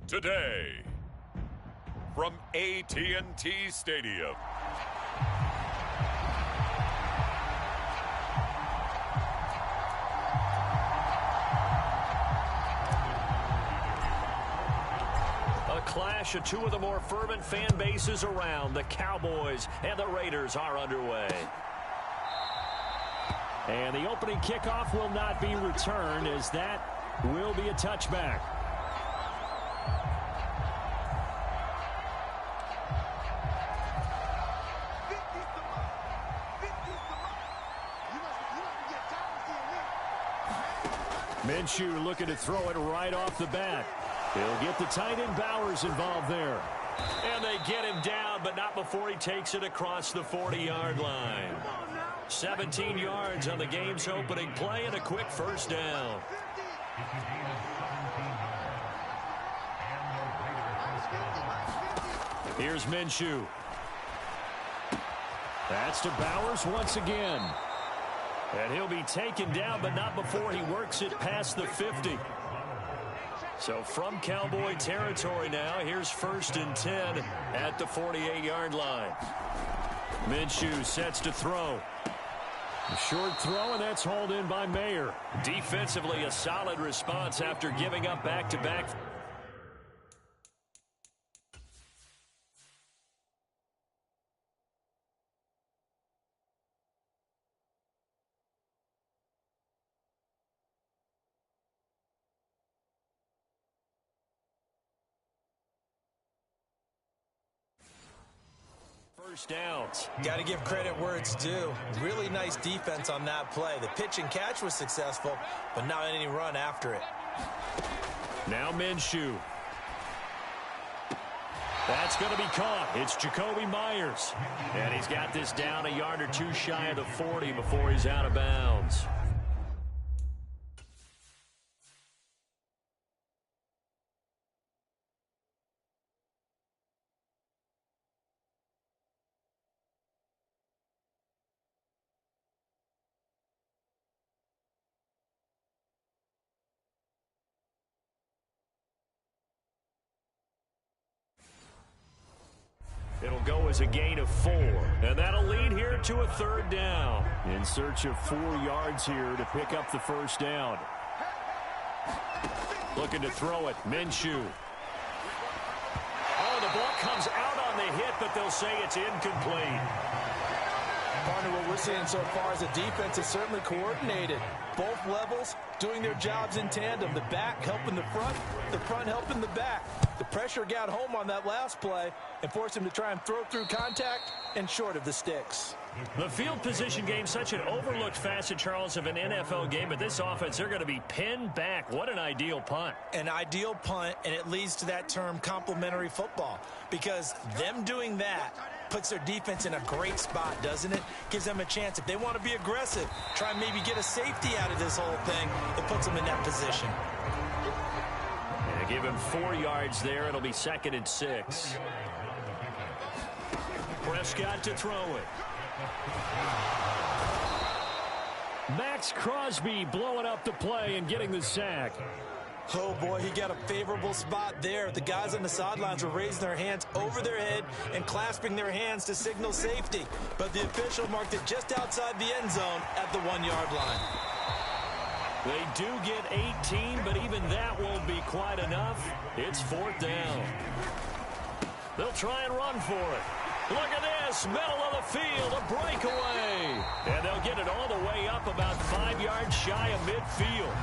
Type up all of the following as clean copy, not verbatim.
Today, from AT&T Stadium. A clash of two of the more fervent fan bases around. The Cowboys and the Raiders are underway. And the opening kickoff will not be returned, as that will be a touchback. Minshew looking to throw it right off the bat. He'll get the tight end Bowers involved there. And they get him down, but not before he takes it across the 40-yard line. 17 yards on the game's opening play and a quick first down. Here's Minshew. That's to Bowers once again. And he'll be taken down, but not before he works it past the 50. So from Cowboy territory now, here's 1st and 10 at the 48-yard line. Minshew sets to throw. A short throw, and that's hauled in by Mayer. Defensively, a solid response after giving up back-to-back. First downs. Got to give credit where it's due. Really nice defense on that play. The pitch and catch was successful, but not any run after it. Now Minshew. That's going to be caught. It's Jacoby Myers. And he's got this down a yard or two shy of the 40 before he's out of bounds. It'll go as a gain of 4, and that'll lead here to a 3rd down. In search of 4 yards here to pick up the first down. Looking to throw it, Minshew. Oh, the ball comes out on the hit, but they'll say it's incomplete. Partner, what we're seeing so far is the defense is certainly coordinated. Both levels doing their jobs in tandem. The back helping the front helping the back. The pressure got home on that last play and forced him to try and throw through contact and short of the sticks. The field position game, such an overlooked facet, Charles, of an NFL game, but this offense, they're going to be pinned back. What an ideal punt. An ideal punt, and it leads to that term complementary football, because them doing that puts their defense in a great spot, doesn't it? Gives them a chance. If they want to be aggressive, try and maybe get a safety out of this whole thing, it puts them in that position. And give him 4 yards there. It'll be 2nd and 6. Prescott to throw it. Max Crosby blowing up the play and getting the sack. Oh, boy, he got a favorable spot there. The guys on the sidelines were raising their hands over their head and clasping their hands to signal safety. But the official marked it just outside the end zone at the 1-yard line. They do get 18, but even that won't be quite enough. It's 4th down. They'll try and run for it. Look at this, middle of the field, a breakaway. And they'll get it all the way up about 5 yards shy of midfield.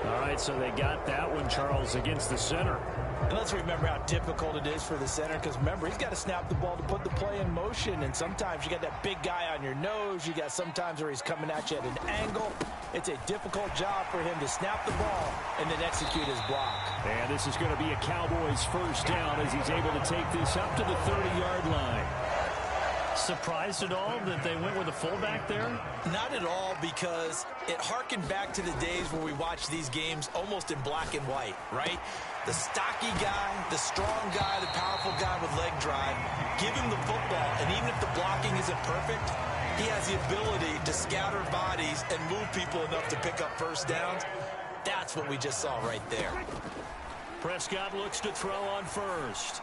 All right, so they got that one, Charles, against the center. And let's remember how difficult it is for the center, because remember, he's got to snap the ball to put the play in motion, and sometimes you got that big guy on your nose. You got sometimes where he's coming at you at an angle. It's a difficult job for him to snap the ball and then execute his block. And this is going to be a Cowboys first down as he's able to take this up to the 30-yard line. Surprised at all that they went with a fullback there? Not at all, because it harkened back to the days where we watched these games almost in black and white, right? The stocky guy, the the strong guy, the powerful guy with leg drive. Give him the football, and even if the blocking isn't perfect, he has the ability to scatter bodies and move people enough to pick up first downs. That's what we just saw right there. Prescott looks to throw on first.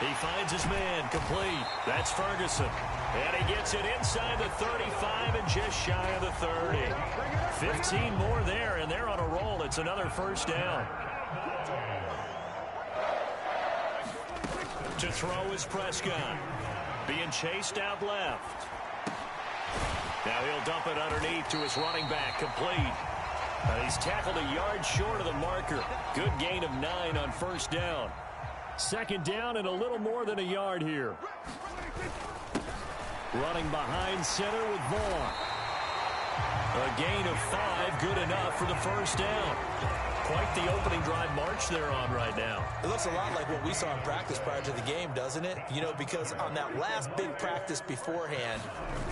He finds his man, complete. That's Ferguson. And he gets it inside the 35 and just shy of the 30. 15 more there, and they're on a roll. It's another first down. To throw is Prescott. Being chased out left. Now he'll dump it underneath to his running back, complete. He's tackled a yard short of the marker. Good gain of 9 on first down. Second down and a little more than a yard here. Running behind center with Vaughn. A gain of 5, good enough for the first down. Quite the opening drive march they're on right now. It looks a lot like what we saw in practice prior to the game, doesn't it? You know, because on that last big practice beforehand,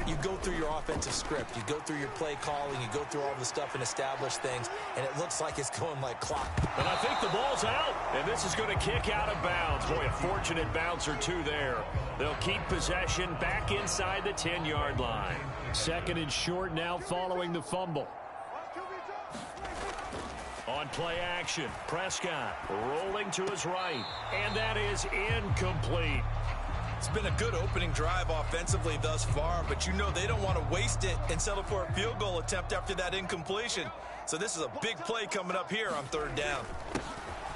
you go through your offensive script. You go through your play calling. You go through all the stuff and establish things, and it looks like it's going like clock. And I think the ball's out, and this is going to kick out of bounds. Boy, a fortunate bounce or two there. They'll keep possession back inside the 10-yard line. Second and short now following the fumble. On play action, Prescott rolling to his right, and that is incomplete. It's been a good opening drive offensively thus far, but you know they don't want to waste it and settle for a field goal attempt after that incompletion. So this is a big play coming up here on third down.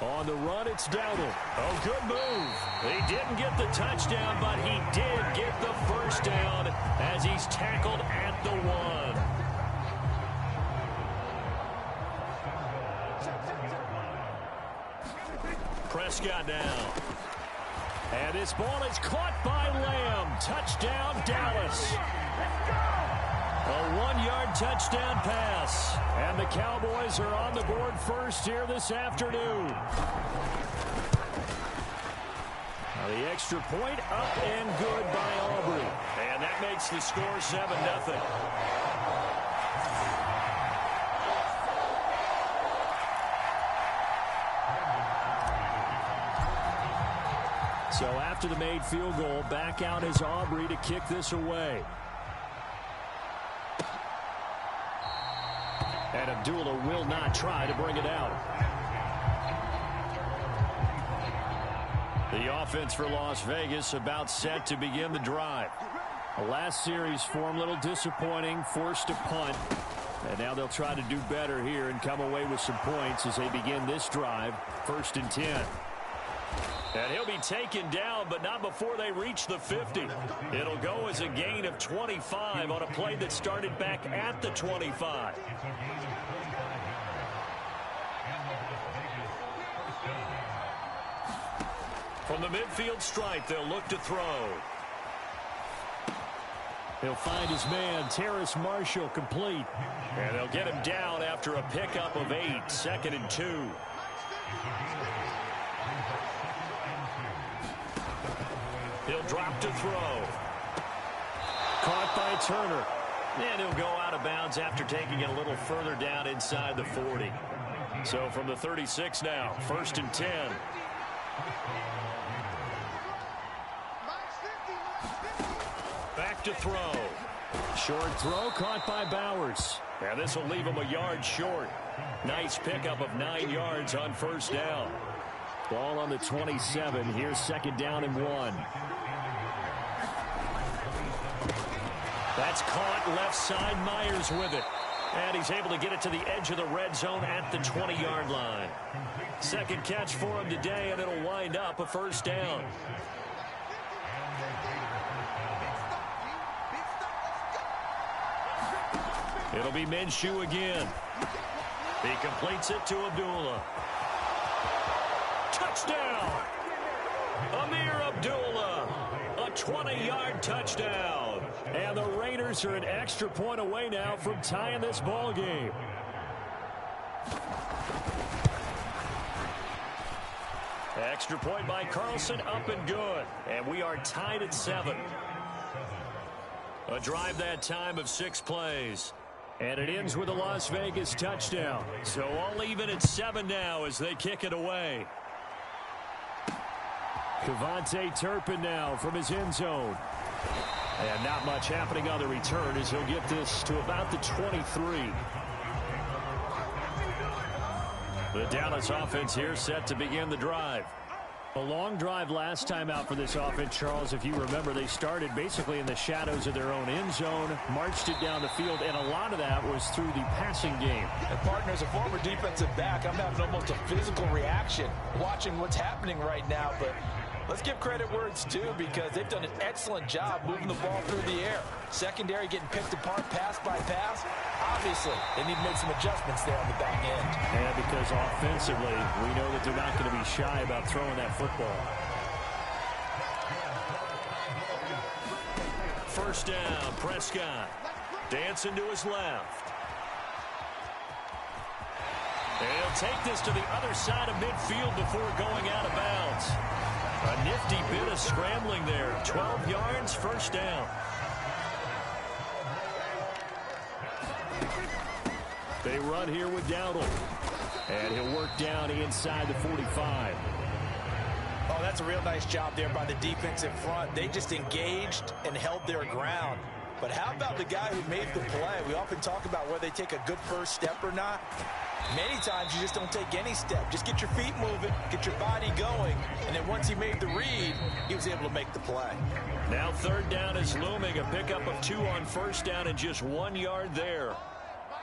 On the run, it's Dowdle. Oh, good move. He didn't get the touchdown, but he did get the first down as he's tackled at the 1. Prescott now. And this ball is caught by Lamb. Touchdown, Dallas. A 1-yard touchdown pass. And the Cowboys are on the board first here this afternoon. Now the extra point up and good by Aubrey. And that makes the score 7-0. So after the made field goal, back out is Aubrey to kick this away. And Abdullah will not try to bring it out. The offense for Las Vegas about set to begin the drive. The last series form a little disappointing, forced a punt. And now they'll try to do better here and come away with some points as they begin this drive. 1st and 10. And he'll be taken down, but not before they reach the 50. It'll go as a gain of 25 on a play that started back at the 25. From the midfield stripe, they'll look to throw. He'll find his man, Terrace Marshall, complete. And they'll get him down after a pickup of 8, 2nd and 2. He'll drop to throw. Caught by Turner. And he'll go out of bounds after taking it a little further down inside the 40. So from the 36 now, 1st and 10. Back to throw. Short throw caught by Bowers. And this will leave him a yard short. Nice pickup of 9 yards on first down. Ball on the 27. Here's 2nd down and 1. That's caught left side. Myers with it. And he's able to get it to the edge of the red zone at the 20-yard line. Second catch for him today, and it'll wind up a first down. It'll be Minshew again. He completes it to Abdullah. Touchdown! Amir Abdullah. A 20-yard touchdown. And the Raiders are an extra point away now from tying this ball game. Extra point by Carlson, up and good. And we are tied at 7. A drive that time of 6 plays. And it ends with a Las Vegas touchdown. So all even at 7 now as they kick it away. Cavante Turpin now from his end zone. And not much happening on the return as he'll get this to about the 23. The Dallas offense here set to begin the drive. A long drive last time out for this offense, Charles. If you remember, they started basically in the shadows of their own end zone, marched it down the field, and a lot of that was through the passing game. And partner, as a former defensive back, I'm having almost a physical reaction watching what's happening right now. But let's give credit where it's due, because they've done an excellent job moving the ball through the air. Secondary getting picked apart pass by pass. Obviously, they need to make some adjustments there on the back end. And because offensively, we know that they're not going to be shy about throwing that football. First down, Prescott. Dancing to his left. And he'll take this to the other side of midfield before going out of bounds. A nifty bit of scrambling there. 12 yards, first down. They run here with Dowdle. And he'll work down inside the 45. Oh, that's a real nice job there by the defensive front. They just engaged and held their ground. But how about the guy who made the play? We often talk about whether they take a good first step or not. Many times you just don't take any step. Just get your feet moving, get your body going, and then once he made the read, he was able to make the play. Now third down is looming. A pickup of 2 on first down and just 1 yard there.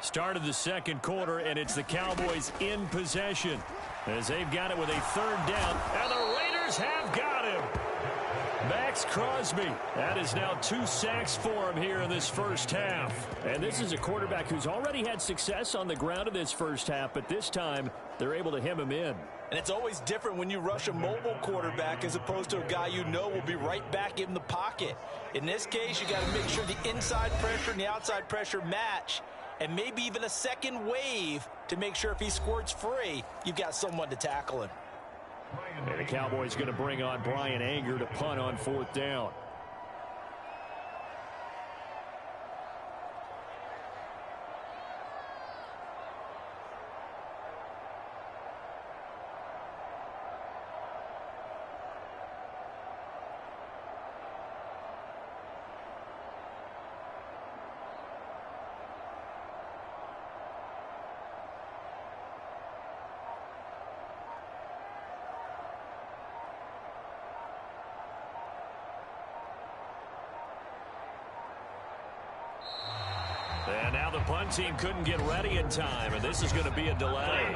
Start of the second quarter, and it's the Cowboys in possession as they've got it with a third down, and the Raiders have got him. Max Crosby. That is now 2 sacks for him here in this first half. And this is a quarterback who's already had success on the ground in this first half, but this time they're able to hem him in. And it's always different when you rush a mobile quarterback as opposed to a guy you know will be right back in the pocket. In this case, you got to make sure the inside pressure and the outside pressure match, and maybe even a second wave to make sure if he squirts free, you've got someone to tackle him. And the Cowboys going to bring on Brian Anger to punt on fourth down. And now the punt team couldn't get ready in time, and this is going to be a delay.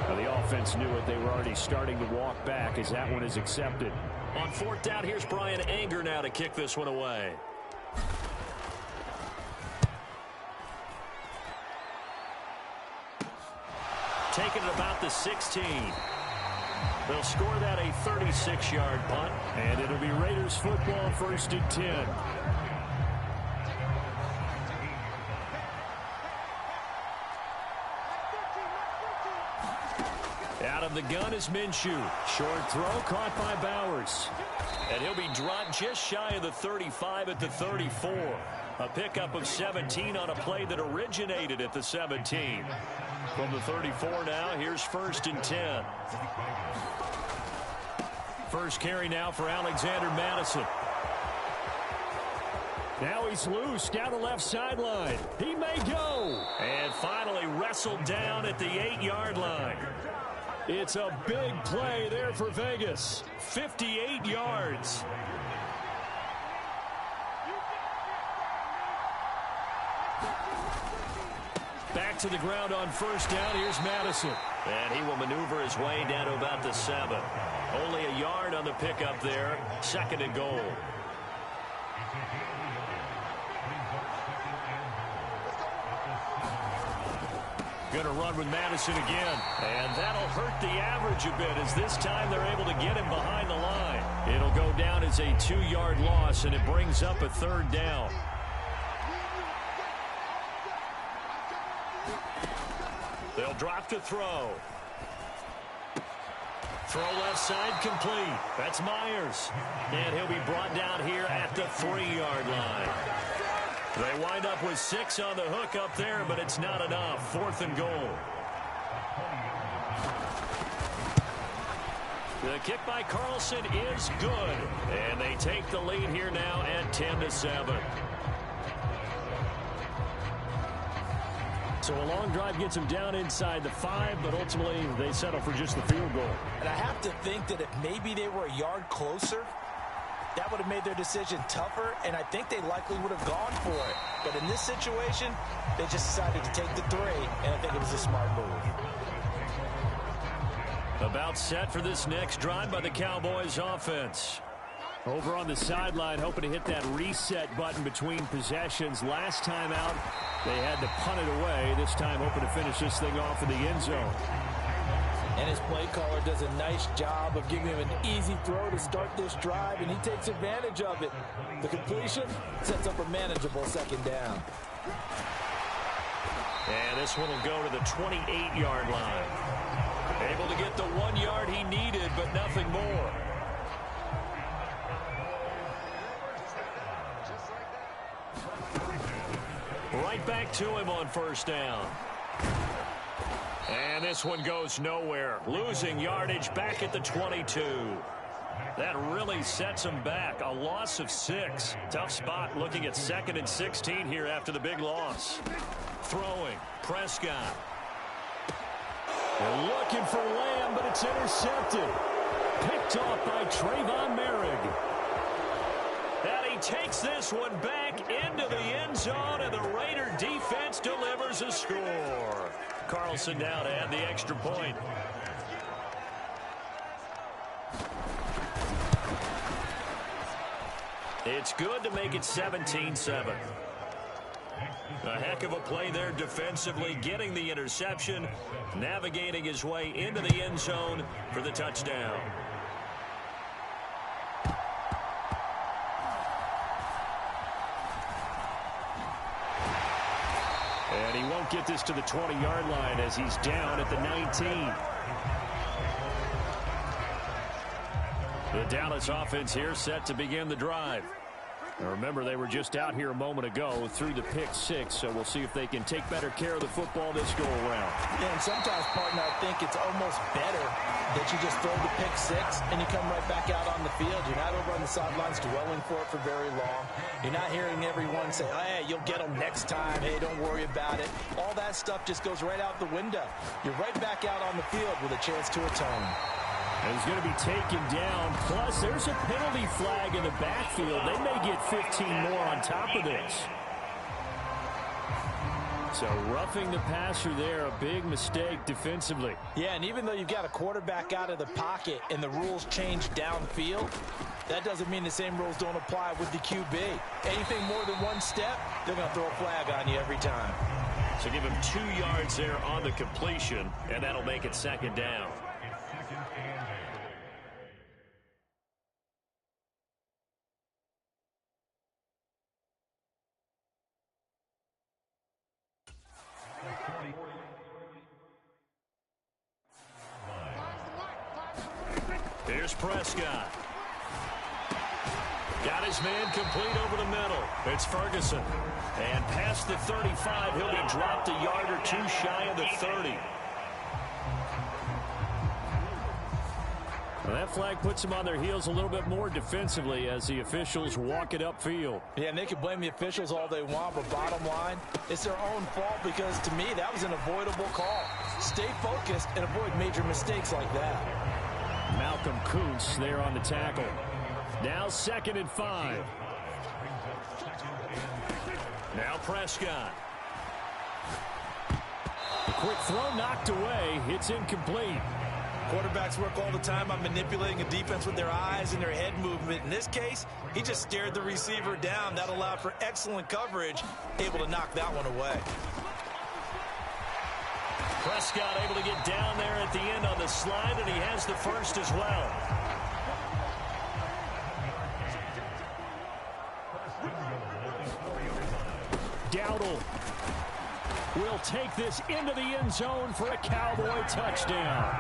Now the offense knew it. They were already starting to walk back as that one is accepted. On fourth down, here's Brian Anger now to kick this one away. Taking it about the 16. They'll score that a 36-yard punt, and it'll be Raiders football, first and 10. Out of the gun is Minshew. Short throw caught by Bowers. And he'll be dropped just shy of the 35 at the 34. A pickup of 17 on a play that originated at the 17. From the 34 now, here's first and 10. First carry now for Alexander Madison. Now he's loose down the left sideline. He may go. And finally wrestled down at the 8-yard line. It's a big play there for Vegas. 58 yards. Back to the ground on first down. Here's Madison. And he will maneuver his way down to about the 7. Only a yard on the pickup there. Second and goal. Going to run with Madison again. And that'll hurt the average a bit as this time they're able to get him behind the line. It'll go down as a 2-yard loss, and it brings up a third down. They'll drop to throw. Throw left side complete. That's Myers. And he'll be brought down here at the 3-yard line. They wind up with 6 on the hook up there, but it's not enough. Fourth and goal. The kick by Carlson is good. And they take the lead here now at 10-7. So a long drive gets them down inside the 5, but ultimately they settle for just the field goal. And I have to think that if maybe they were a yard closer, that would have made their decision tougher, and I think they likely would have gone for it. But in this situation, they just decided to take the 3, and I think it was a smart move. About set for this next drive by the Cowboys offense. Over on the sideline, hoping to hit that reset button between possessions. Last time out, they had to punt it away. This time, hoping to finish this thing off in the end zone. And his play caller does a nice job of giving him an easy throw to start this drive, and he takes advantage of it. The completion sets up a manageable second down. And this one will go to the 28-yard line. Able to get the 1 yard he needed, but nothing more. Right back to him on first down. And this one goes nowhere. Losing yardage back at the 22. That really sets them back. A loss of 6. Tough spot looking at 2nd and 16 here after the big loss. Throwing. Prescott. They're looking for Lamb, but it's intercepted. Picked off by Trayvon Merrick. And he takes this one back into the end zone, and the Raider defense delivers a score. Carlson now to add the extra point. It's good to make it 17-7. A heck of a play there defensively, getting the interception, navigating his way into the end zone for the touchdown. And he won't get this to the 20-yard line as he's down at the 19. The Dallas offense here set to begin the drive. Now remember, they were just out here a moment ago through the pick 6, so we'll see if they can take better care of the football this go-around. Yeah, and sometimes, partner, I think it's almost better that you just throw the pick 6 and you come right back out on the field. You're not over on the sidelines dwelling for it for very long. You're not hearing everyone say, hey, you'll get them next time. Hey, don't worry about it. All that stuff just goes right out the window. You're right back out on the field with a chance to atone. And he's going to be taken down. Plus, there's a penalty flag in the backfield. They may get 15 more on top of this. So roughing the passer there, a big mistake defensively. Yeah, and even though you've got a quarterback out of the pocket and the rules change downfield, that doesn't mean the same rules don't apply with the QB. Anything more than one step, they're going to throw a flag on you every time. So give him 2 yards there on the completion, and that'll make it second down. Here's Prescott. Got his man complete over the middle. It's Ferguson. And past the 35, he'll be dropped a yard or 2 shy of the 30. Well, that flag puts them on their heels a little bit more defensively as the officials walk it upfield. Yeah, and they can blame the officials all they want, but bottom line, it's their own fault because, to me, that was an avoidable call. Stay focused and avoid major mistakes like that. Malcolm Kuntz there on the tackle. Now 2nd and 5. Now Prescott. A quick throw knocked away. It's incomplete. Quarterbacks work all the time on manipulating a defense with their eyes and their head movement. In this case, he just stared the receiver down. That allowed for excellent coverage, able to knock that one away. Prescott able to get down there at the end on the slide, and he has the first as well. Dowdle will take this into the end zone for a Cowboy touchdown.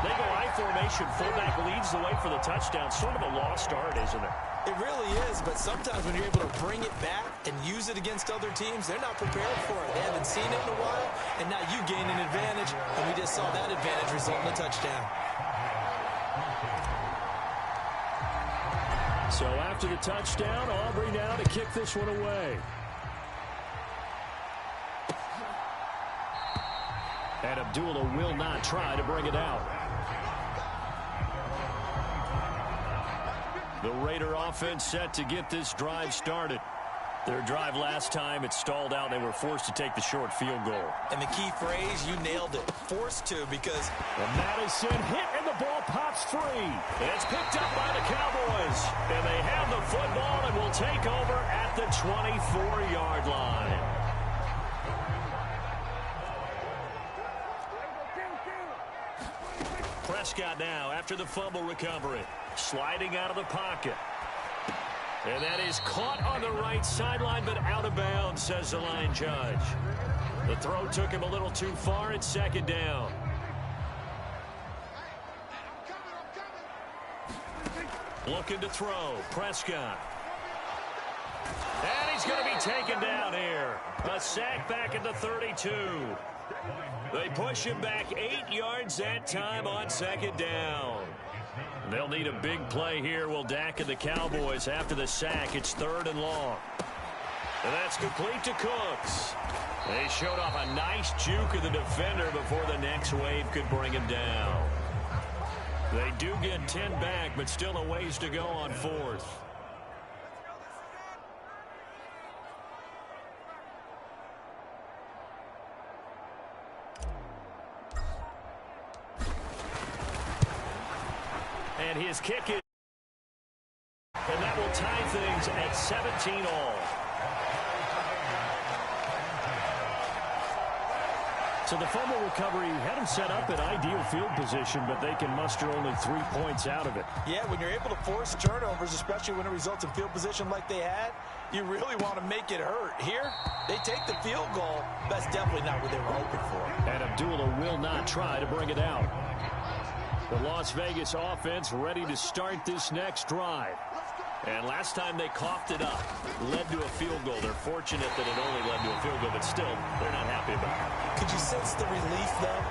They go I formation. Fullback leads the way for the touchdown. Sort of a lost art, isn't it? It really is, but sometimes when you're able to bring it back and use it against other teams, they're not prepared for it. They haven't seen it in a while, and now you gain an advantage, and we just saw that advantage result in a touchdown. So after the touchdown, Aubrey now to kick this one away. And Abdullah will not try to bring it out. The Raider offense set to get this drive started. Their drive last time, it stalled out. They were forced to take the short field goal. And the key phrase, you nailed it. Forced to, because Madison hit and the ball pops free. It's picked up by the Cowboys. And they have the football and will take over at the 24-yard line. Prescott now after the fumble recovery. Sliding out of the pocket. And that is caught on the right sideline, but out of bounds, says the line judge. The throw took him a little too far. It's second down. Looking to throw. Prescott. And he's going to be taken down here. A sack back at the 32. They push him back 8 yards that time on second down. They'll need a big play here. Will Dak and the Cowboys after the sack. It's 3rd and long. And that's complete to Cooks. They showed off a nice juke of the defender before the next wave could bring him down. They do get 10 back, but still a ways to go on 4th. And his kick is, and that will tie things at 17 all. So the fumble recovery had him set up in ideal field position, but they can muster only 3 points out of it. Yeah, when you're able to force turnovers, especially when it results in field position like they had, you really want to make it hurt. Here, they take the field goal. That's definitely not what they were hoping for. And Abdullah will not try to bring it out. The Las Vegas offense ready to start this next drive. And last time they coughed it up, led to a field goal. They're fortunate that it only led to a field goal, but still, they're not happy about it. Could you sense the relief, though,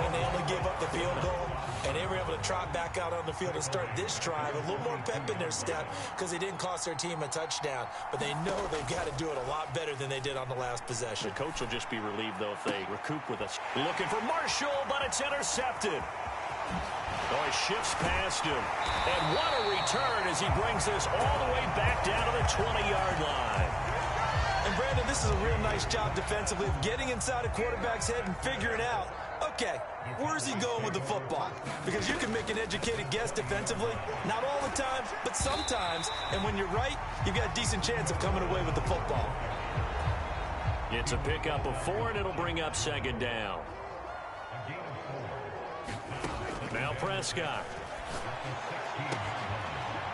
when they only gave up the field goal? And they were able to trot back out on the field and start this drive. A little more pep in their step because they didn't cost their team a touchdown. But they know they've got to do it a lot better than they did on the last possession. The coach will just be relieved, though, if they recoup with us. Looking for Marshall, but it's intercepted. Oh, he shifts past him. And what a return as he brings this all the way back down to the 20-yard line. And, Brandon, this is a real nice job defensively of getting inside a quarterback's head and figuring out, okay, where's he going with the football? Because you can make an educated guess defensively. Not all the time, but sometimes. And when you're right, you've got a decent chance of coming away with the football. It's a pickup of 4, and it'll bring up second down. Now Prescott.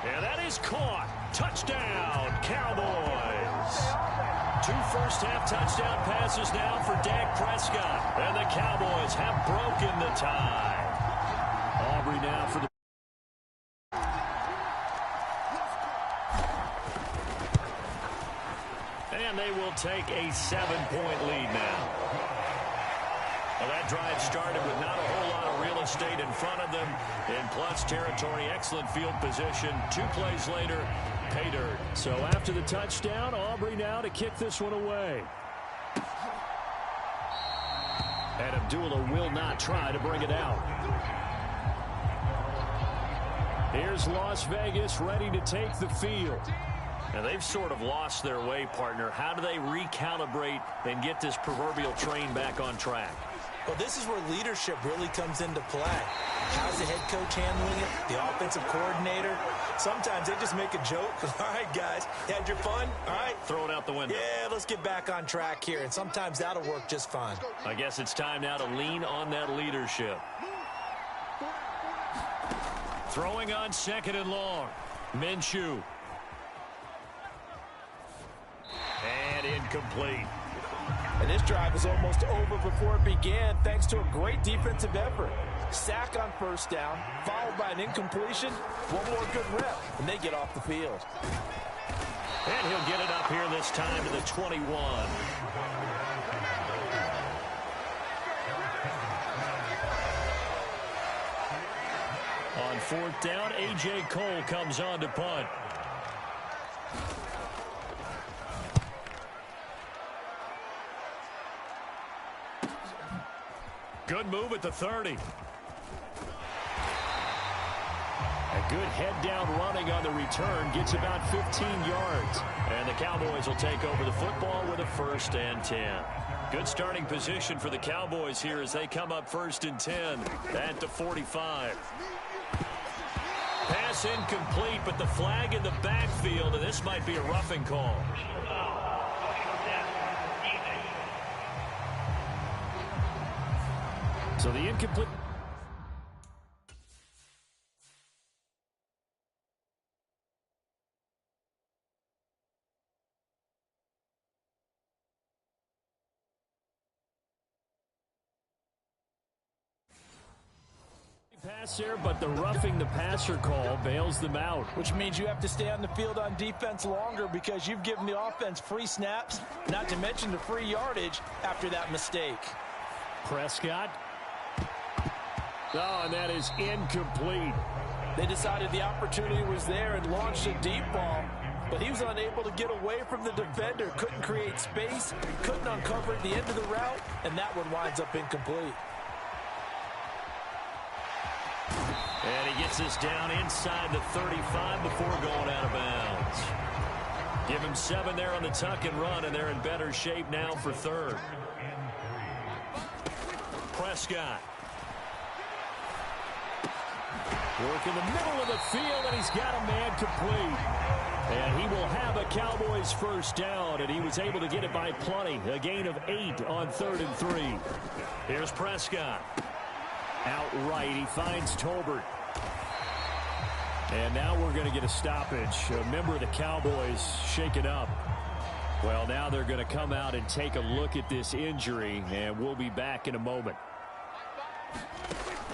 And that is caught. Touchdown, Cowboys. 2 first-half touchdown passes now for Dak Prescott. And the Cowboys have broken the tie. Aubrey now for the... And they will take a 7-point lead now. Well, that drive started with not a whole lot of real estate in front of them. In plus territory, excellent field position. 2 plays later, pay dirt. So after the touchdown, Aubrey now to kick this one away. And Abdullah will not try to bring it out. Here's Las Vegas ready to take the field. Now, they've sort of lost their way, partner. How do they recalibrate and get this proverbial train back on track? Well, this is where leadership really comes into play. How's the head coach handling it? The offensive coordinator? Sometimes they just make a joke. All right, guys, you had your fun? All right. Throw it out the window. Yeah, let's get back on track here. And sometimes that'll work just fine. I guess it's time now to lean on that leadership. Throwing on 2nd and long. Minshew. And incomplete. And this drive is almost over before it began thanks to a great defensive effort. Sack on first down, followed by an incompletion. One more good rep, and they get off the field. And he'll get it up here this time to the 21. On fourth down, A.J. Cole comes on to punt. Good move at the 30. A good head-down running on the return gets about 15 yards. And the Cowboys will take over the football with a 1st and 10. Good starting position for the Cowboys here as they come up 1st and 10 at the 45. Pass incomplete, but the flag in the backfield, and this might be a roughing call. So the incomplete. Pass there, but the roughing the passer call bails them out. Which means you have to stay on the field on defense longer because you've given the offense free snaps, not to mention the free yardage after that mistake. Prescott. Oh, and that is incomplete. They decided the opportunity was there and launched a deep ball, but he was unable to get away from the defender, couldn't create space, couldn't uncover at the end of the route, and that one winds up incomplete. And he gets this down inside the 35 before going out of bounds. Give him 7 there on the tuck and run, and they're in better shape now for 3rd. Prescott. Work in the middle of the field, and he's got a man complete. And he will have a Cowboys 1st down, and he was able to get it by plenty. A gain of 8 on 3rd and 3. Here's Prescott. Outright, he finds Tolbert. And now we're going to get a stoppage. A member of the Cowboys shaken up. Well, now they're going to come out and take a look at this injury, and we'll be back in a moment.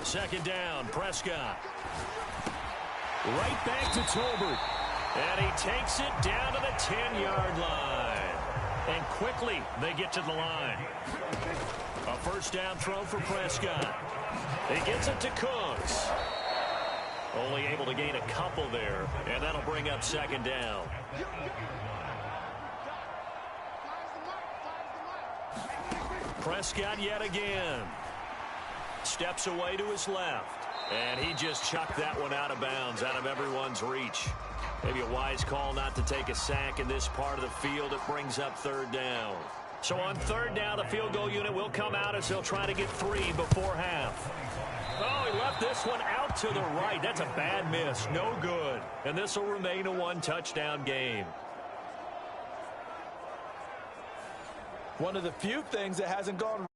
2nd down, Prescott. Right back to Tolbert. And he takes it down to the 10-yard line. And quickly they get to the line. A 1st down throw for Prescott. He gets it to Cooks. Only able to gain a couple there. And that'll bring up 2nd down. Prescott yet again. Steps away to his left. And he just chucked that one out of bounds, out of everyone's reach. Maybe a wise call not to take a sack in this part of the field. It brings up 3rd down. So on 3rd down, the field goal unit will come out as they'll try to get 3 before half. Oh, he left this one out to the right. That's a bad miss. No good. And this will remain a 1-touchdown game. One of the few things that hasn't gone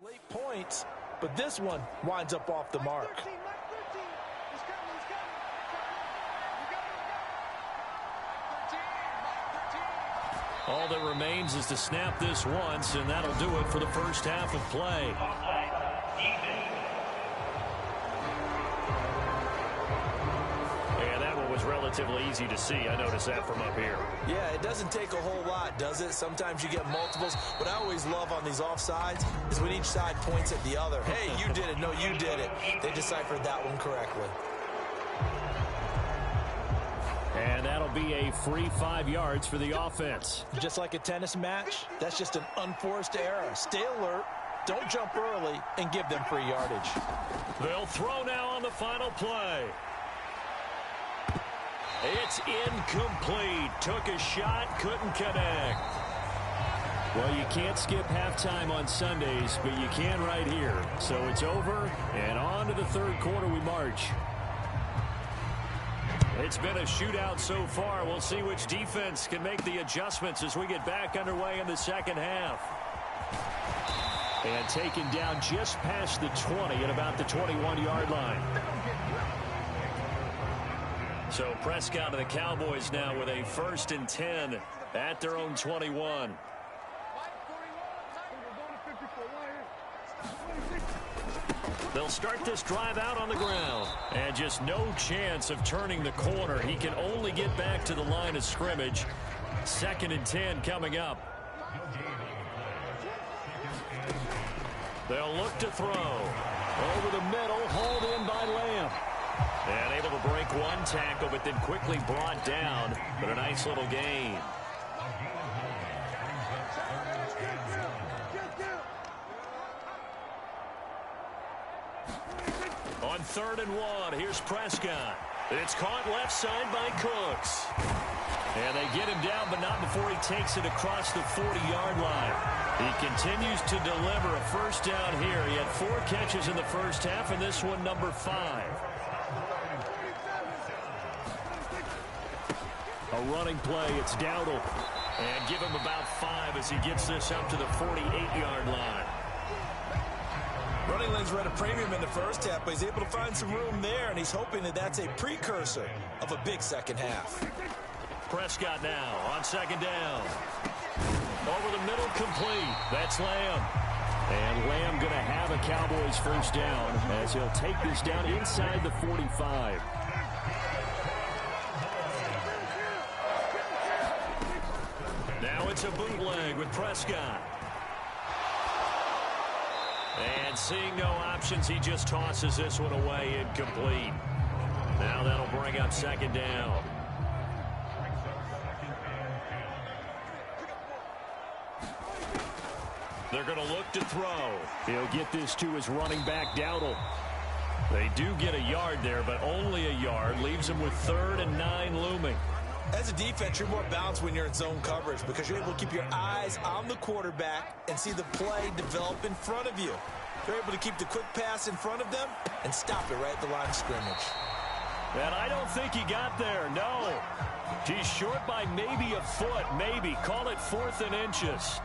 late points, but this one winds up off the mark. All that remains is to snap this once, and that'll do it for the 1st half of play. And that one was relatively easy to see. I noticed that from up here. Yeah, it doesn't take a whole lot, does it? Sometimes you get multiples. What I always love on these offsides is when each side points at the other. Hey, you did it. No, you did it. They deciphered that one correctly. And that'll be a free 5 yards for the offense. Just like a tennis match, that's just an unforced error. Stay alert, Don't jump early and give them free yardage. They'll throw now on the final play. It's incomplete. Took a shot, couldn't connect. Well, you can't skip halftime on Sundays, but you can right here. So it's over, and on to the third quarter we march. It's been a shootout so far. We'll see which defense can make the adjustments as we get back underway in the second half. And taken down just past the 20 at about the 21-yard line. So Prescott and the Cowboys now with a 1st and 10 at their own 21. They'll start this drive out on the ground. And just no chance of turning the corner. He can only get back to the line of scrimmage. 2nd and 10 coming up. They'll look to throw. Over the middle, hauled in by Lamb. And able to break one tackle, but then quickly brought down. But a nice little gain. On 3rd and 1, here's Prescott. It's caught left side by Cooks. And they get him down, but not before he takes it across the 40-yard line. He continues to deliver a 1st down here. He had 4 catches in the first half, and this one number 5. A running play, it's Dowdle. And give him about 5 as he gets this up to the 48-yard line. Running lanes were at a premium in the first half, but he's able to find some room there, and he's hoping that that's a precursor of a big second half. Prescott now on 2nd down. Over the middle, complete. That's Lamb. And Lamb going to have a Cowboys 1st down as he'll take this down inside the 45. Now it's a bootleg with Prescott. And seeing no options, he just tosses this one away, incomplete. Now that'll bring up 2nd down. They're going to look to throw. He'll get this to his running back, Dowdle. They do get a yard there, but only a yard. Leaves them with 3rd and 9 looming. As a defense, you're more balanced when you're in zone coverage because you're able to keep your eyes on the quarterback and see the play develop in front of you. You're able to keep the quick pass in front of them and stop it right at the line of scrimmage. And I don't think he got there, no. He's short by maybe a foot, maybe. Call it 4th and inches.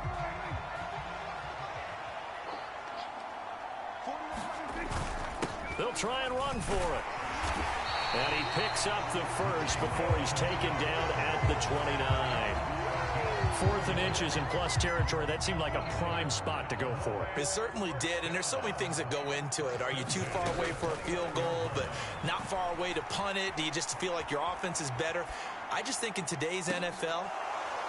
They'll try and run for it. And he picks up the 1st before he's taken down at the 29. 4th and inches in plus territory. That seemed like a prime spot to go for it. It certainly did, and there's so many things that go into it. Are you too far away for a field goal, but not far away to punt it? Do you just feel like your offense is better? I just think in today's NFL,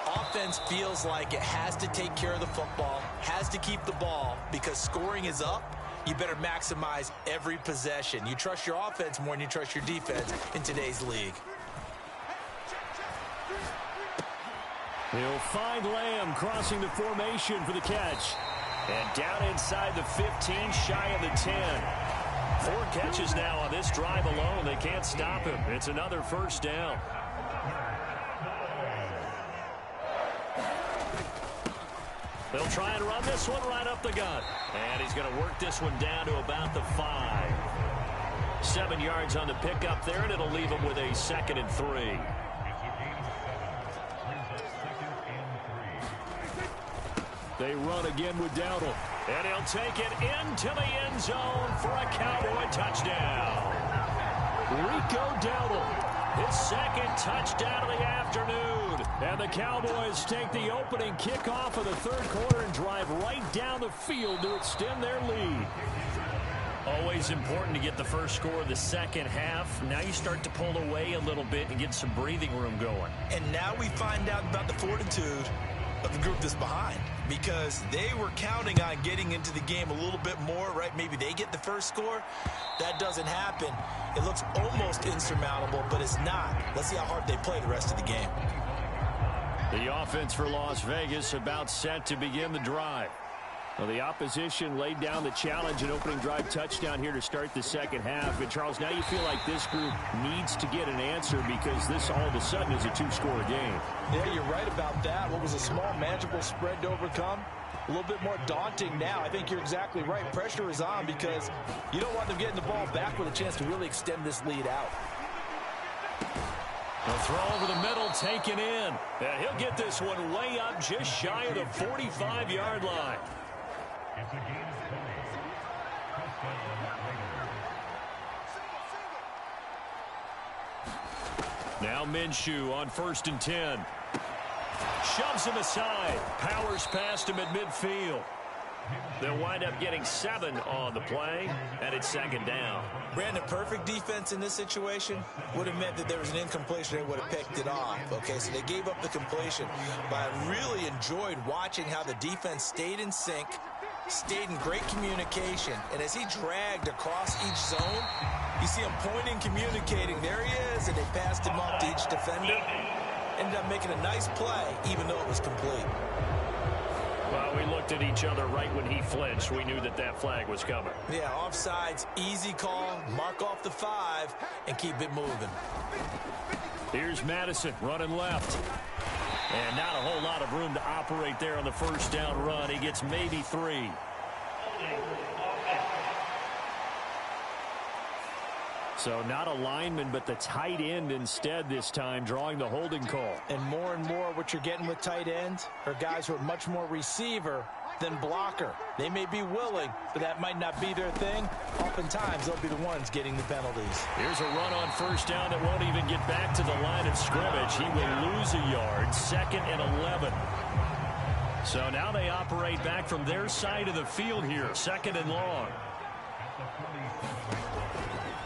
offense feels like it has to take care of the football, has to keep the ball, because scoring is up. You better maximize every possession. You trust your offense more than you trust your defense in today's league. He'll find Lamb crossing the formation for the catch. And down inside the 15, shy of the 10. 4 catches now on this drive alone. They can't stop him. It's another 1st down. They'll try and run this one right up the gut. And he's going to work this one down to about the 5. 7 yards on the pickup there, and it'll leave him with a 2nd and 3. They run again with Dowdle. And he'll take it into the end zone for a Cowboy touchdown. Rico Dowdle. His 2nd touchdown of the afternoon. And the Cowboys take the opening kickoff of the 3rd quarter and drive right down the field to extend their lead. Always important to get the first score of the second half. Now you start to pull away a little bit and get some breathing room going. And now we find out about the fortitude of the group that's behind, because they were counting on getting into the game a little bit more, right? Maybe they get the first score. That doesn't happen. It looks almost insurmountable, but it's not. Let's see how hard they play the rest of the game. The offense for Las Vegas about set to begin the drive. Well, the opposition laid down the challenge, an opening drive touchdown here to start the second half. And, Charles, now you feel like this group needs to get an answer because this all of a sudden is a two-score game. Yeah, you're right about that. What was a small, manageable spread to overcome? A little bit more daunting now. I think you're exactly right. Pressure is on because you don't want them getting the ball back with a chance to really extend this lead out. A throw over the middle, taken in. And he'll get this one way up just shy of the 45-yard line. Now Minshew on 1st and 10. Shoves him aside. Powers past him at midfield. They'll wind up getting 7 on the play, and it's 2nd down. Brandon, perfect defense in this situation would have meant that there was an incompletion. They would have picked it off. Okay, so they gave up the completion. But I really enjoyed watching how the defense stayed in sync, stayed in great communication. And as he dragged across each zone, you see him pointing, communicating. There he is, and they passed him up to each defender. Ended up making a nice play, even though it was complete. Well, we looked at each other right when he flinched. We knew that that flag was coming. Yeah, offsides, easy call, mark off the 5, and keep it moving. Here's Madison running left. And not a whole lot of room to operate there on the first down run. He gets maybe 3. So not a lineman, but the tight end instead this time, drawing the holding call. And more what you're getting with tight ends are guys who are much more receiver than blocker. They may be willing, but that might not be their thing. Oftentimes, they'll be the ones getting the penalties. Here's a run on first down that won't even get back to the line of scrimmage. He will lose a yard, 2nd and 11. So now they operate back from their side of the field here, 2nd and long.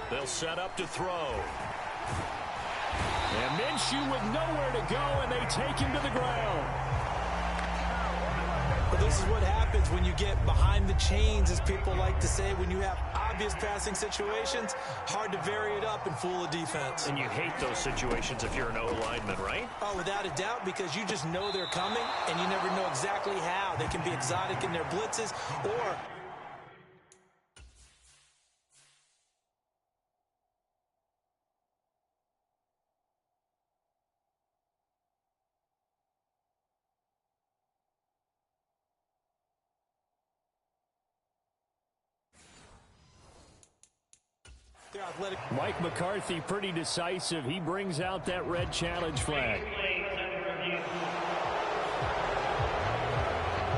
They'll set up to throw. And Minshew with nowhere to go, and they take him to the ground. But this is what happens when you get behind the chains, as people like to say, when you have obvious passing situations, hard to vary it up and fool a defense. And you hate those situations if you're an O-lineman, right? Oh, without a doubt, because you just know they're coming, and you never know exactly how. They can be exotic in their blitzes, or Mike McCarthy pretty decisive. He brings out that red challenge flag.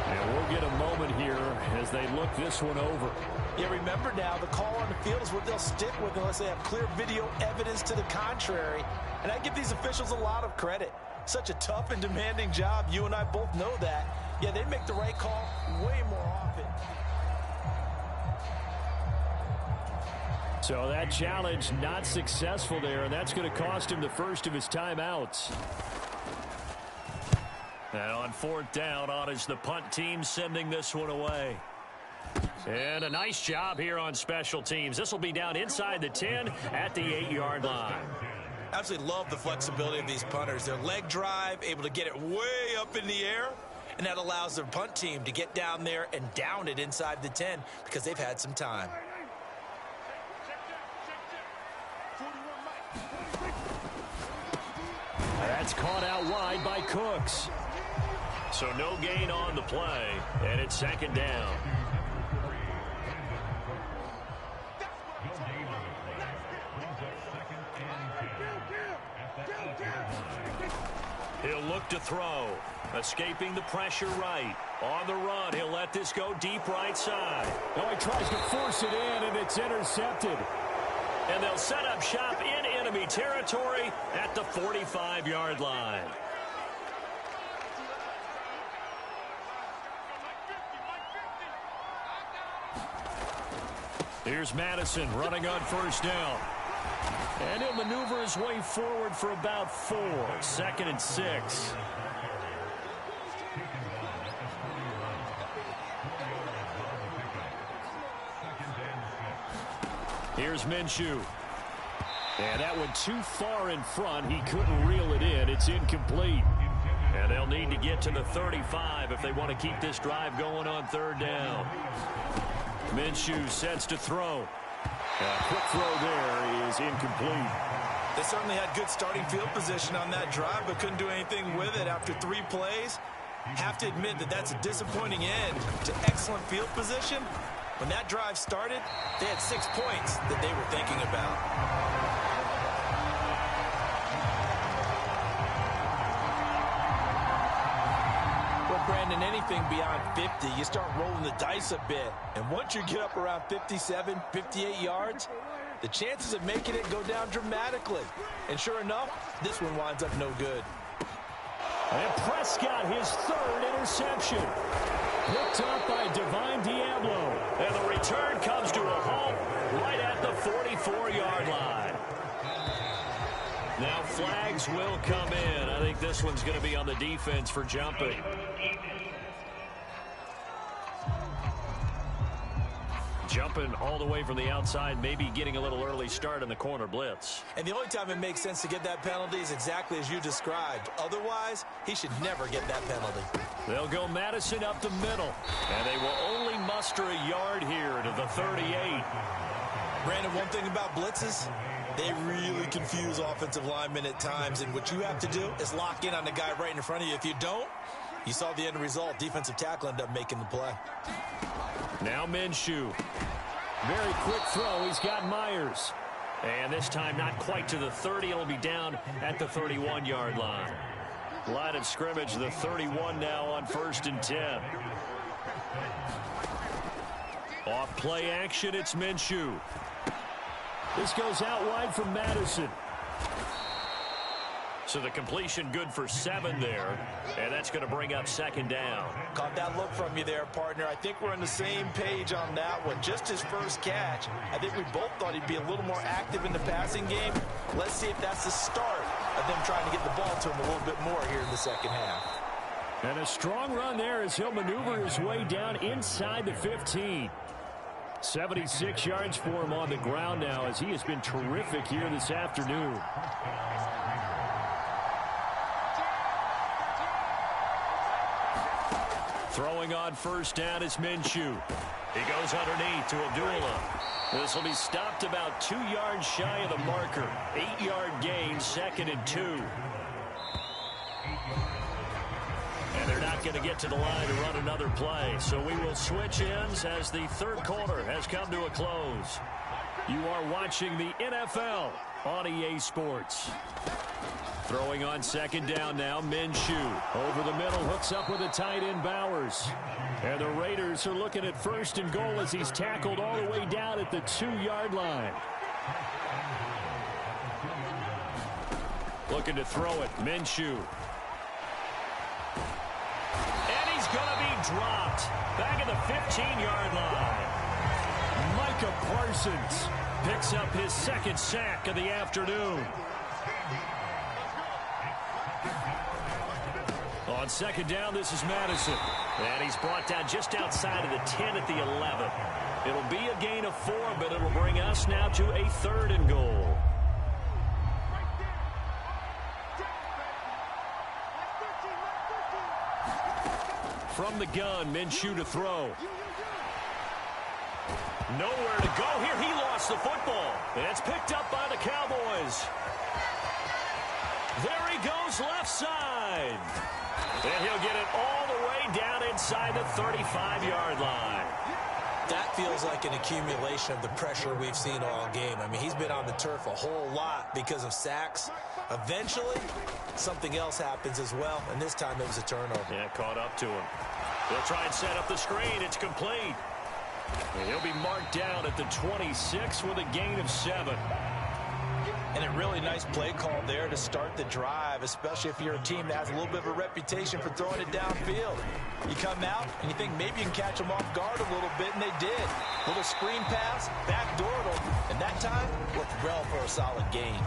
And we'll get a moment here as they look this one over. Yeah, remember now, the call on the field is what they'll stick with unless they have clear video evidence to the contrary. And I give these officials a lot of credit. Such a tough and demanding job. You and I both know that. Yeah, they make the right call way more often. So that challenge not successful there, and that's going to cost him the first of his timeouts. And on 4th down, on is the punt team sending this one away. And a nice job here on special teams. This will be down inside the 10 at the 8-yard line. Absolutely love the flexibility of these punters. Their leg drive, able to get it way up in the air, and that allows their punt team to get down there and down it inside the 10 because they've had some time. That's caught out wide by Cooks. So no gain on the play, and it's 2nd down. He'll look to throw. Escaping the pressure right. On the run, he'll let this go deep right side. Oh, he tries to force it in, and it's intercepted. And they'll set up shop in enemy territory at the 45-yard line. Here's Madison running on first down. And he'll maneuver his way forward for about 4. 2nd and 6. Here's Minshew. And that went too far in front. He couldn't reel it in. It's incomplete. And they'll need to get to the 35 if they want to keep this drive going on third down. Minshew sets to throw. A quick throw there is incomplete. They certainly had good starting field position on that drive, but couldn't do anything with it after 3 plays. Have to admit that that's a disappointing end to excellent field position. When that drive started, they had 6 points that they were thinking about. Brandon, anything beyond 50, you start rolling the dice a bit. And once you get up around 57, 58 yards, the chances of making it go down dramatically. And sure enough, this one winds up no good. And Prescott, his 3rd interception. Picked up by Divine Diablo. And the return comes to a halt right at the 44-yard line. Now flags will come in. I think this one's going to be on the defense for jumping. Jumping all the way from the outside, maybe getting a little early start in the corner blitz. And the only time it makes sense to get that penalty is exactly as you described. Otherwise, he should never get that penalty. They'll go Madison up the middle. And they will only muster a yard here to the 38. Brandon, one thing about blitzes, they really confuse offensive linemen at times. And what you have to do is lock in on the guy right in front of you. If you don't, you saw the end result. Defensive tackle ended up making the play. Now Minshew. Very quick throw. He's got Myers. And this time not quite to the 30. It'll be down at the 31-yard line. Line of scrimmage, the 31 now on 1st and 10. Off play action, it's Minshew. This goes out wide from Madison. So the completion good for 7 there. And that's going to bring up 2nd down. Caught that look from you there, partner. I think we're on the same page on that one. Just his first catch. I think we both thought he'd be a little more active in the passing game. Let's see if that's the start of them trying to get the ball to him a little bit more here in the second half. And a strong run there as he'll maneuver his way down inside the 15. 76 yards for him on the ground now as he has been terrific here this afternoon. Throwing on 1st down is Minshew. He goes underneath to Abdullah. This will be stopped about 2 yards shy of the marker. 8-yard gain, 2nd and 2. And they're not going to get to the line to run another play. So we will switch ends as the 3rd quarter has come to a close. You are watching the NFL on EA Sports. Throwing on 2nd down now, Minshew. Over the middle, hooks up with a tight end, Bowers. And the Raiders are looking at 1st and goal as he's tackled all the way down at the 2-yard line. Looking to throw it, Minshew. And he's going to be dropped. Back at the 15-yard line. Micah Parsons picks up his 2nd sack of the afternoon. On 2nd down, this is Madison. And he's brought down just outside of the 10 at the 11. It'll be a gain of 4, but it'll bring us now to a 3rd and goal. From the gun, Minshew to throw. Nowhere to go here. He lost the football. And it's picked up by the Cowboys. There he goes left side. And he'll get it all the way down inside the 35-yard line. That feels like an accumulation of the pressure we've seen all game. I mean, he's been on the turf a whole lot because of sacks. Eventually, something else happens as well, and this time it was a turnover. Yeah, caught up to him. They'll try and set up the screen. It's complete. And he'll be marked down at the 26 with a gain of 7. And a really nice play call there to start the drive, especially if you're a team that has a little bit of a reputation for throwing it downfield. You come out and you think maybe you can catch them off guard a little bit, and they did. Little screen pass, backdoored them, and that time worked well for a solid gain.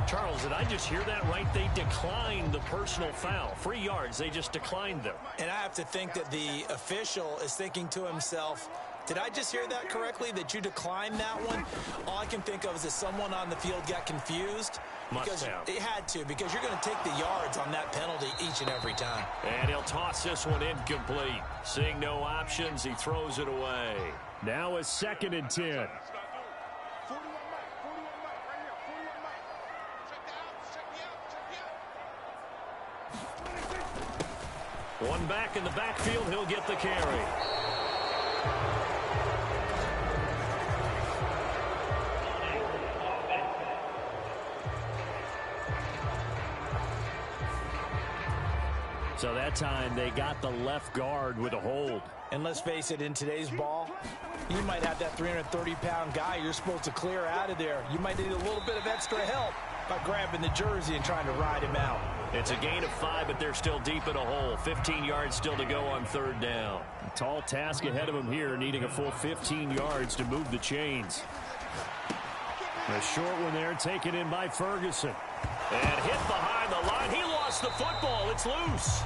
Charles, did I just hear that right? They declined the personal foul. 3 yards, they just declined them. And I have to think that the official is thinking to himself, Did I just hear that correctly, that you declined that one? All I can think of is that someone on the field got confused. Must have. It had to, because you're going to take the yards on that penalty each and every time. And he'll toss this one incomplete. Seeing no options, he throws it away. Now a 2nd and 10. One back in the backfield, he'll get the carry. So that time they got the left guard with a hold. And let's face it, in today's ball, you might have that 330-pound guy you're supposed to clear out of there. You might need a little bit of extra help by grabbing the jersey and trying to ride him out. It's a gain of 5, but they're still deep in a hole. 15 yards still to go on 3rd down. A tall task ahead of him here, needing a full 15 yards to move the chains. A short one there, taken in by Ferguson. And hit behind the line. He lost the football. It's loose.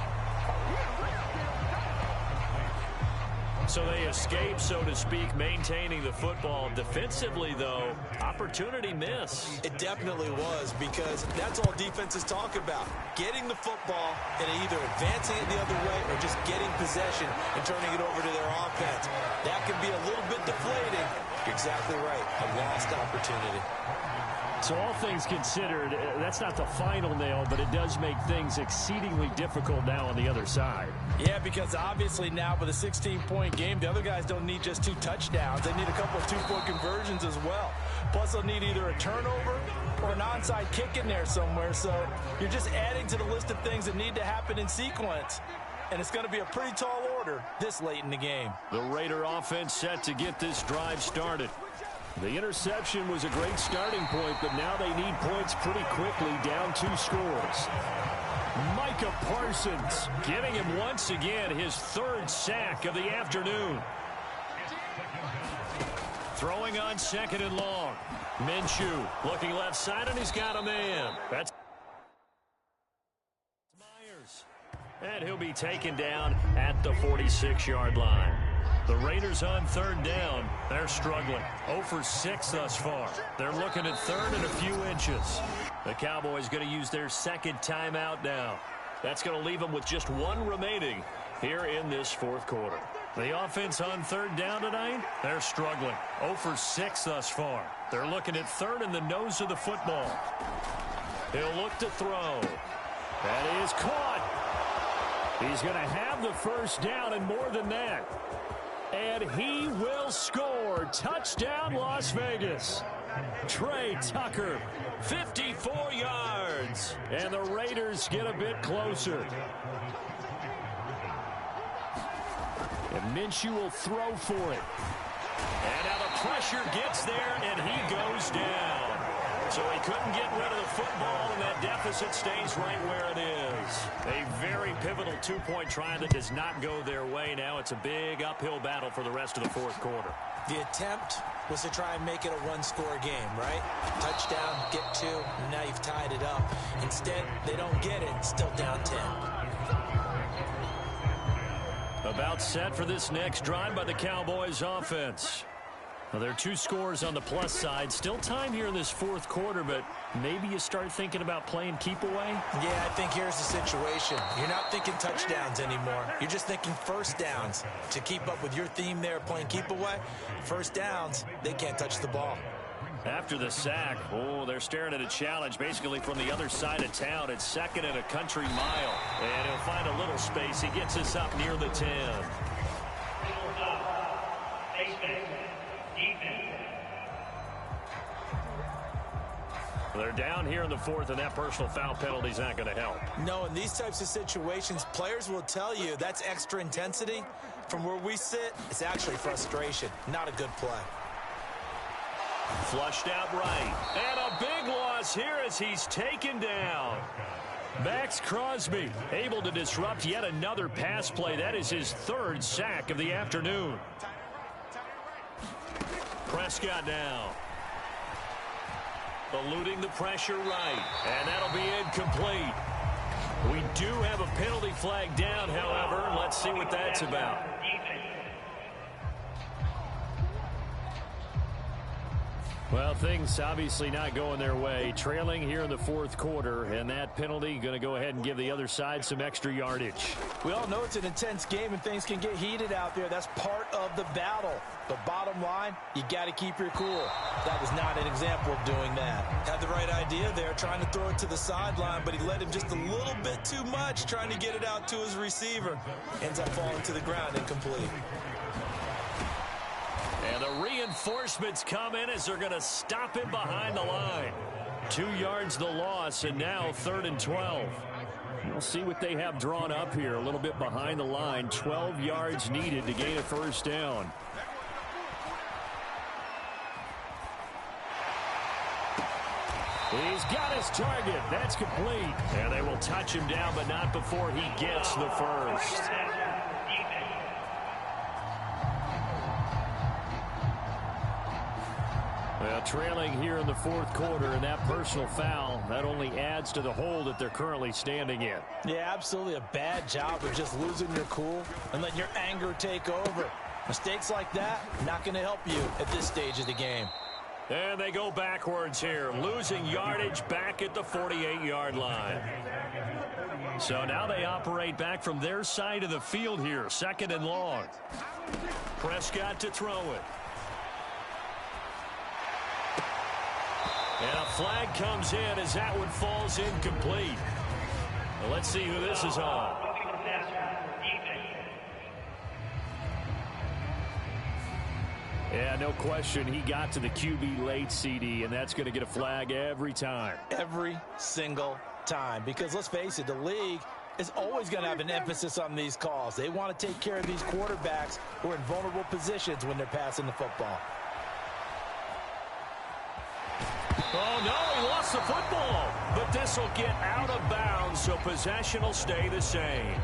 So they escape, so to speak, maintaining the football. Defensively, though, opportunity miss. It definitely was, because that's all defenses talk about. Getting the football and either advancing it the other way or just getting possession and turning it over to their offense. That can be a little bit deflating. You're exactly right. A lost opportunity. So all things considered, that's not the final nail, but it does make things exceedingly difficult now on the other side. Yeah, because obviously now with a 16-point game, the other guys don't need just 2 touchdowns. They need a couple of 2-point conversions as well. Plus, they'll need either a turnover or an onside kick in there somewhere. So you're just adding to the list of things that need to happen in sequence. And it's going to be a pretty tall order this late in the game. The Raider offense set to get this drive started. The interception was a great starting point, but now they need points pretty quickly, down 2 scores. Micah Parsons giving him once again his 3rd sack of the afternoon. Throwing on 2nd and long. Minshew looking left side, and he's got a man. That's Myers. And he'll be taken down at the 46-yard line. The Raiders on 3rd down. They're struggling. 0 for 6 thus far. They're looking at 3rd and a few inches. The Cowboys going to use their 2nd timeout now. That's going to leave them with just 1 remaining here in this 4th quarter. The offense on 3rd down tonight, they're struggling. 0 for 6 thus far. They're looking at 3rd in the nose of the football. He'll look to throw. That is caught. He's going to have the 1st down and more than that. And he will score. Touchdown, Las Vegas. Trey Tucker, 54 yards. And the Raiders get a bit closer. And Minshew will throw for it. And now the pressure gets there, and he goes down. So he couldn't get rid of the football, and that deficit stays right where it is. A very pivotal 2-point try that does not go their way. Now it's a big uphill battle for the rest of the 4th quarter. The attempt was to try and make it a 1-score game, right? Touchdown, get 2, and now you've tied it up. Instead, they don't get it, still down 10. About set for this next drive by the Cowboys offense. Well, there are 2 scores on the plus side. Still time here in this 4th quarter, but maybe you start thinking about playing keep away? Yeah, I think here's the situation. You're not thinking touchdowns anymore. You're just thinking 1st downs. To keep up with your theme there, playing keep away, 1st downs, they can't touch the ball. After the sack, they're staring at a challenge basically from the other side of town. It's 2nd and a country mile. And he'll find a little space. He gets us up near the 10. They're down here in the 4th, and that personal foul penalty's not going to help. No, in these types of situations, players will tell you that's extra intensity. From where we sit, it's actually frustration, not a good play. Flushed out right. And a big loss here as he's taken down. Max Crosby able to disrupt yet another pass play. That is his 3rd sack of the afternoon. Prescott now. Eluding the pressure right. And that'll be incomplete. We do have a penalty flag down, however. Let's see what that's about. Well, things obviously not going their way. Trailing here in the fourth quarter, and that penalty going to go ahead and give the other side some extra yardage. We all know it's an intense game and things can get heated out there. That's part of the battle. But bottom line, you got to keep your cool. That was not an example of doing that. Had the right idea there, trying to throw it to the sideline, but he led him just a little bit too much, trying to get it out to his receiver. Ends up falling to the ground incomplete. And the reinforcements come in as they're going to stop him behind the line. 2 yards the loss, and now 3rd and 12. We'll see what they have drawn up here. A little bit behind the line. 12 yards needed to gain a first down. He's got his target. That's complete. And they will touch him down, but not before he gets the first. Well, trailing here in the fourth quarter, and that personal foul, that only adds to the hole that they're currently standing in. Yeah, absolutely a bad job of just losing your cool and letting your anger take over. Mistakes like that, not going to help you at this stage of the game. And they go backwards here, losing yardage back at the 48-yard line. So now they operate back from their side of the field here, 2nd and long. Prescott to throw it. And a flag comes in as that one falls incomplete. Well, let's see who this is on. Yeah, no question. He got to the QB late, CD, and that's going to get a flag every time. Every single time. Because let's face it, the league is always going to have an emphasis on these calls. They want to take care of these quarterbacks who are in vulnerable positions when they're passing the football. Oh, no, he lost the football. But this will get out of bounds, so possession will stay the same.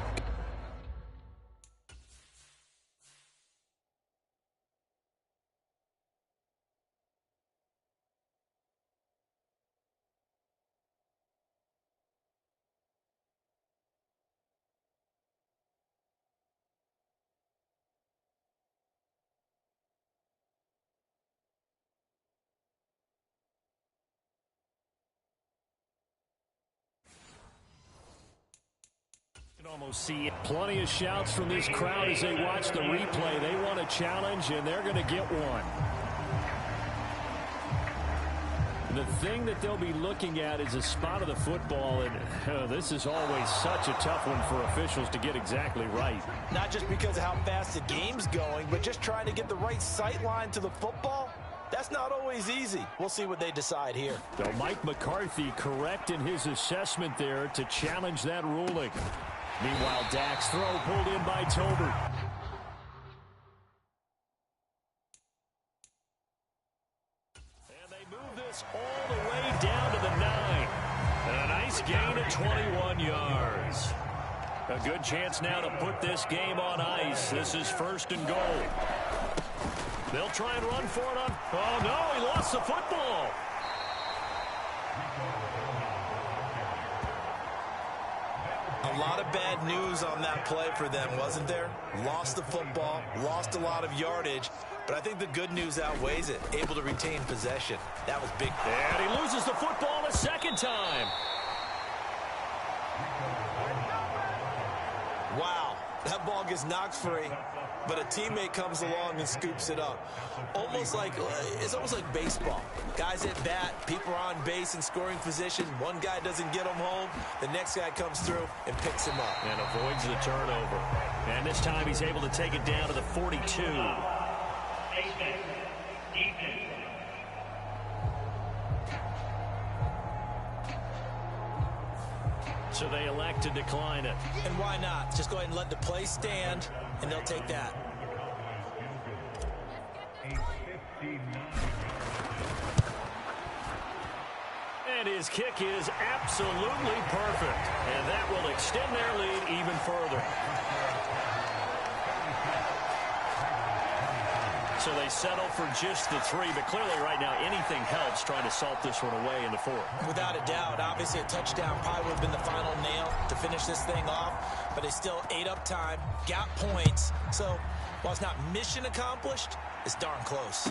Almost see it. Plenty of shouts from this crowd as they watch the replay. They want a challenge, and they're going to get one. The thing that they'll be looking at is a spot of the football, and this is always such a tough one for officials to get exactly right. Not just because of how fast the game's going, but just trying to get the right sight line to the football. That's not always easy. We'll see what they decide here. So Mike McCarthy correct in his assessment there to challenge that ruling. Meanwhile, Dak's throw pulled in by Tolbert. And they move this all the way down to the 9. And a nice gain of 21 yards. A good chance now to put this game on ice. This is 1st and goal. They'll try and run for it on. Oh, no, he lost the football. A lot of bad news on that play for them, wasn't there? Lost the football, lost a lot of yardage, but I think the good news outweighs it. Able to retain possession. That was big. And he loses the football a 2nd time. Wow, that ball gets knocked free, but a teammate comes along and scoops it up. It's almost like baseball. Guys at bat, people are on base in scoring position. One guy doesn't get him home. The next guy comes through and picks him up. And avoids the turnover. And this time he's able to take it down to the 42. So they elect to decline it. And why not? Just go ahead and let the play stand, and they'll take that. And his kick is absolutely perfect. And that will extend their lead even further. So they settle for just the 3, but clearly right now anything helps trying to salt this one away in the 4th. Without a doubt, obviously a touchdown probably would have been the final nail to finish this thing off, but they still ate up time, got points. So while it's not mission accomplished, it's darn close.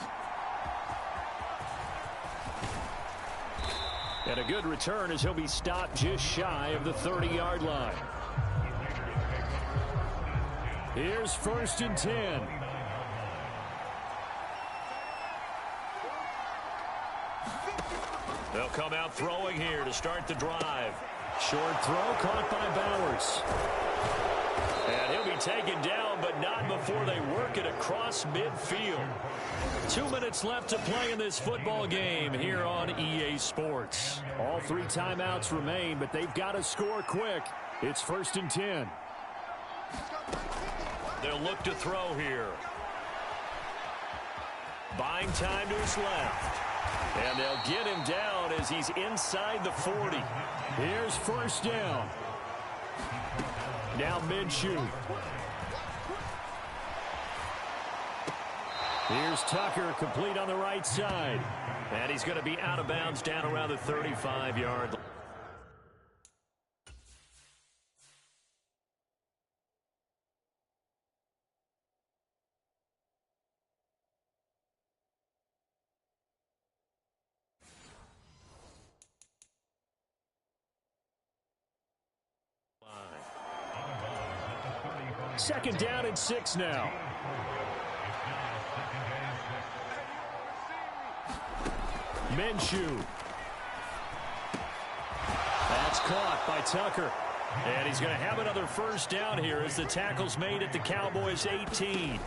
And a good return as he'll be stopped just shy of the 30-yard line. Here's 1st and 10. They'll come out throwing here to start the drive. Short throw caught by Bowers. And he'll be taken down, but not before they work it across midfield. 2 minutes left to play in this football game here on EA Sports. All 3 timeouts remain, but they've got to score quick. It's 1st and 10. They'll look to throw here. Buying time to his left. And they'll get him down as he's inside the 40. Here's 1st down. Now Minshew. Here's Tucker, complete on the right side. And he's going to be out of bounds down around the 35-yard line. Second down and 6 now. Minshew. That's caught by Tucker. And he's going to have another 1st down here as the tackle's made at the Cowboys' 18.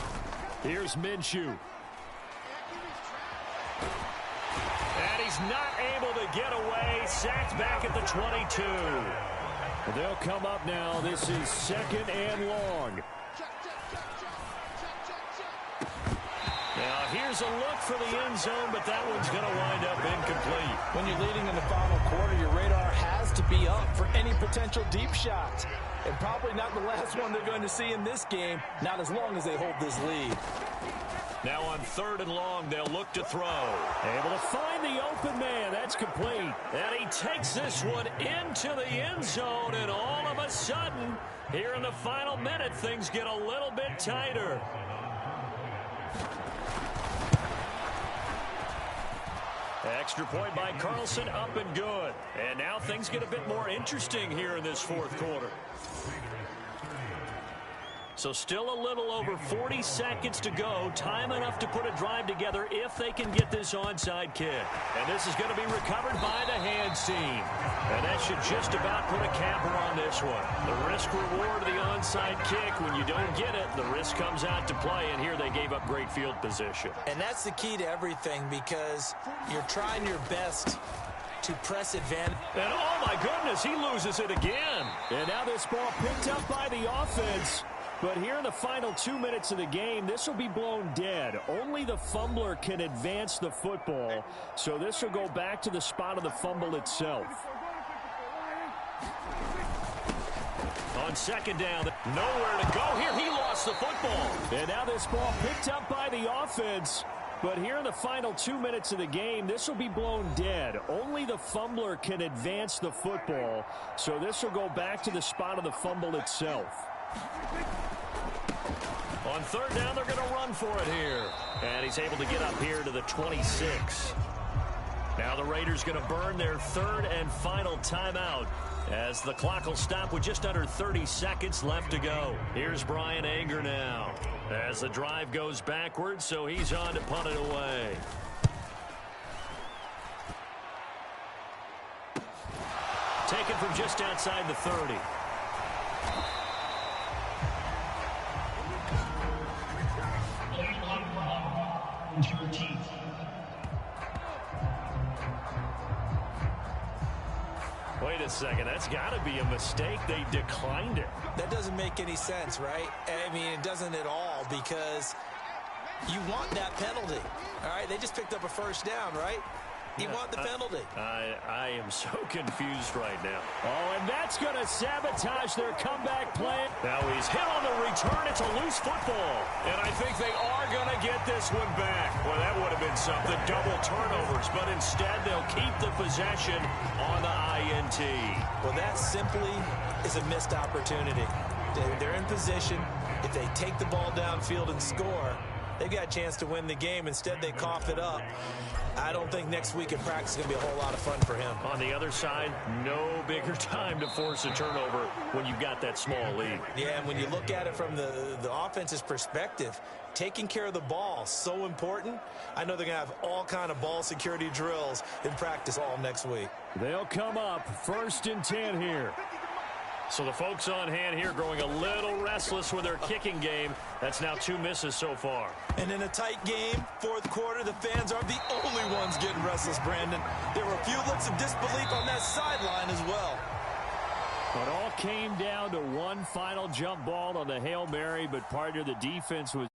Here's Minshew. And he's not able to get away. Sacked back at the 22. They'll come up now. This is 2nd and long. Now here's a look for the end zone, but that one's going to wind up incomplete. When you're leading in the final quarter, your radar has to be up for any potential deep shots. And probably not the last one they're going to see in this game, not as long as they hold this lead. Now on 3rd and long, they'll look to throw. Able to find the open man. That's complete. And he takes this one into the end zone, and all of a sudden, here in the final minute, things get a little bit tighter. Extra point by Carlson, up and good. And now things get a bit more interesting here in this 4th quarter. So still a little over 40 seconds to go. Time enough to put a drive together if they can get this onside kick. And this is going to be recovered by the hands team. And that should just about put a capper on this one. The risk-reward of the onside kick, when you don't get it, the risk comes out to play, and here they gave up great field position. And that's the key to everything, because you're trying your best to press advantage. And oh my goodness, he loses it again. And now this ball picked up by the offense. But here in the final 2 minutes of the game, this will be blown dead. Only the fumbler can advance the football, so this will go back to the spot of the fumble itself. On 2nd down, nowhere to go here. He lost the football. And now this ball picked up by the offense. But here in the final 2 minutes of the game, this will be blown dead. Only the fumbler can advance the football, so this will go back to the spot of the fumble itself. On 3rd down, they're going to run for it here. And he's able to get up here to the 26. Now the Raiders going to burn their 3rd and final timeout, as the clock will stop with just under 30 seconds left to go. Here's Brian Anger now, as the drive goes backwards, so he's on to punt it away. Taken from just outside the 30. Wait a second, that's got to be a mistake. They declined it. That doesn't make any sense, right? I mean, it doesn't at all, because you want that penalty. All right, they just picked up a 1st down, right? You want the penalty. I am so confused right now. Oh, and that's going to sabotage their comeback play. Now he's hit on the return. It's a loose football. And I think they are going to get this one back. Well, that would have been something. Double turnovers. But instead, they'll keep the possession on the INT. Well, that simply is a missed opportunity. They're in position. If they take the ball downfield and score, They got a chance to win the game. Instead, they cough it up. I don't think next week in practice is going to be a whole lot of fun for him. On the other side, no bigger time to force a turnover when you've got that small lead. Yeah, and when you look at it from the offense's perspective, taking care of the ball, so important. I know they're going to have all kind of ball security drills in practice all next week. They'll come up 1st and 10 here. So the folks on hand here growing a little restless with their kicking game. That's now 2 misses so far. And in a tight game, 4th quarter, the fans aren't the only ones getting restless, Brandon. There were a few looks of disbelief on that sideline as well. It all came down to one final jump ball on the Hail Mary, but partner, the defense was